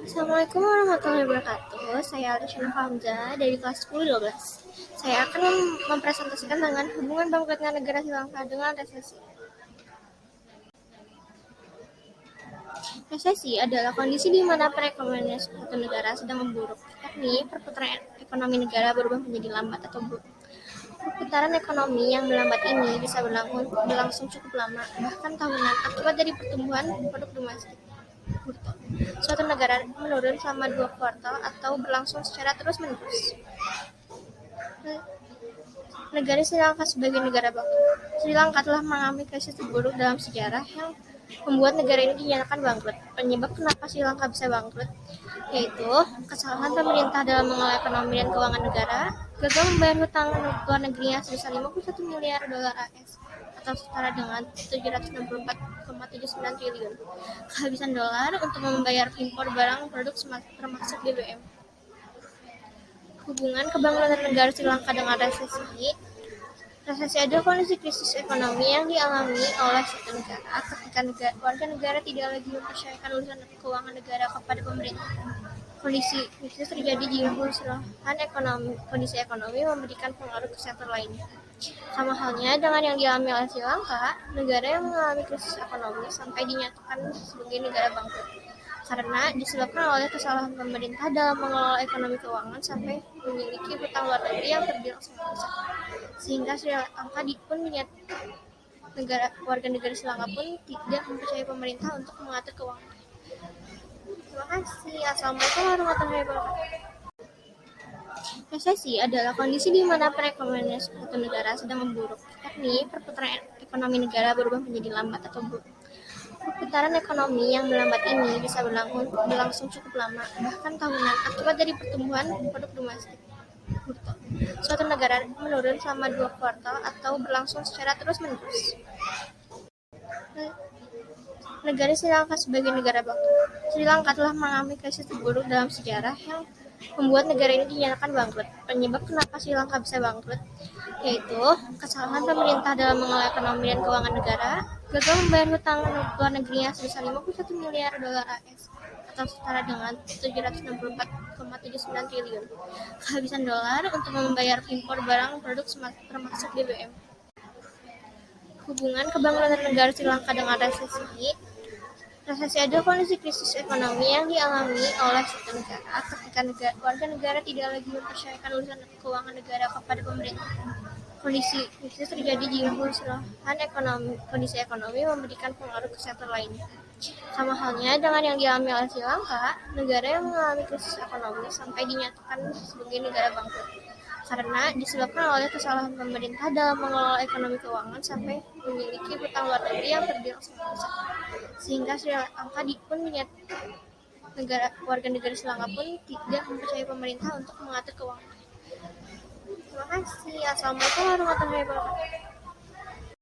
Assalamualaikum warahmatullahi wabarakatuh. Saya Alishana Hamzah dari kelas 10-12. Saya akan mempresentasikan tentang hubungan bangkitnya negara Sri Lanka dengan resesi. Resesi adalah kondisi di mana perekonomian suatu negara sedang memburuk, yakni perputaran ekonomi negara berubah menjadi lambat atau buruk. Perputaran ekonomi yang melambat ini bisa berlangsung cukup lama, bahkan tahunan, akibat dari pertumbuhan produk domestik bruto suatu negara menurun selama 2 kuartal atau berlangsung secara terus-menerus. Negara Sri Lanka sebagai negara bangkrut. Sri Lanka telah mengalami krisis terburuk dalam sejarah yang membuat negara ini dinyatakan bangkrut. Penyebab kenapa Sri Lanka bisa bangkrut yaitu kesalahan pemerintah dalam mengelola ekonomi dan keuangan negara, gagal membayar hutang luar negerinya sebesar 51 miliar dolar AS atau setara dengan 764,79 triliun, kehabisan dolar untuk membayar impor barang produk termasuk BBM. Hubungan kebangunan negara Sri Lanka dengan resesi. Resesi adalah kondisi krisis ekonomi yang dialami oleh suatu negara ketika warga negara tidak lagi mempercayakan urusan keuangan negara kepada pemerintah. Kondisi krisis terjadi di kondisi ekonomi memberikan pengaruh ke sektor lainnya. Sama halnya dengan yang dialami oleh Sri Lanka, negara yang mengalami krisis ekonomi sampai dinyatakan sebagai negara bangkrut karena disebabkan oleh kesalahan pemerintah dalam mengelola ekonomi keuangan sampai memiliki hutang luar negeri yang terbilang sangat besar. Sehingga Sri Lanka warga negara Sri Lanka pun tidak mempercayai pemerintah untuk mengatur keuangan. Terima kasih. Assalamualaikum warahmatullahi wabarakatuh. Resesi adalah kondisi di mana perekonomian suatu negara sedang memburuk, yakni perputaran ekonomi negara berubah menjadi lambat atau buruk. Perputaran ekonomi yang melambat ini bisa berlangsung cukup lama, bahkan tahunan, akibat dari pertumbuhan produk domestik bruto suatu negara menurun selama 2 kuartal atau berlangsung secara terus-menerus. Negara Sri Lanka sebagai negara bangkrut. Sri Lanka telah mengalami krisis terburuk dalam sejarah yang membuat negara ini dinyatakan bangkrut. Penyebab kenapa Sri Lanka bisa bangkrut yaitu kesalahan pemerintah dalam mengelola ekonomi dan keuangan negara, gagal membayar hutang luar negerinya sebesar 51 miliar dolar AS atau setara dengan 764,79 triliun, kehabisan dolar untuk membayar impor barang produk termasuk BBM. Hubungan kebangunan negara Sri Lanka dengan resesi. Resesi adalah kondisi krisis ekonomi yang dialami oleh suatu negara ketika warga negara tidak lagi mempercayakan urusan keuangan negara kepada pemerintah. Kondisi krisis terjadi di kondisi ekonomi memberikan pengaruh ke sektor lainnya. Sama halnya dengan yang dialami oleh Sri Lanka, negara yang mengalami krisis ekonomi sampai dinyatakan sebagai negara bangkrut karena disebabkan oleh kesalahan pemerintah dalam mengelola ekonomi keuangan sampai memiliki hutang luar negeri yang terbilang sangat besar. Sehingga Sri Lanka warga negara Sri Lanka pun tidak mempercayai pemerintah untuk mengatur keuangan. Terima kasih. Assalamualaikum warahmatullahi wabarakatuh.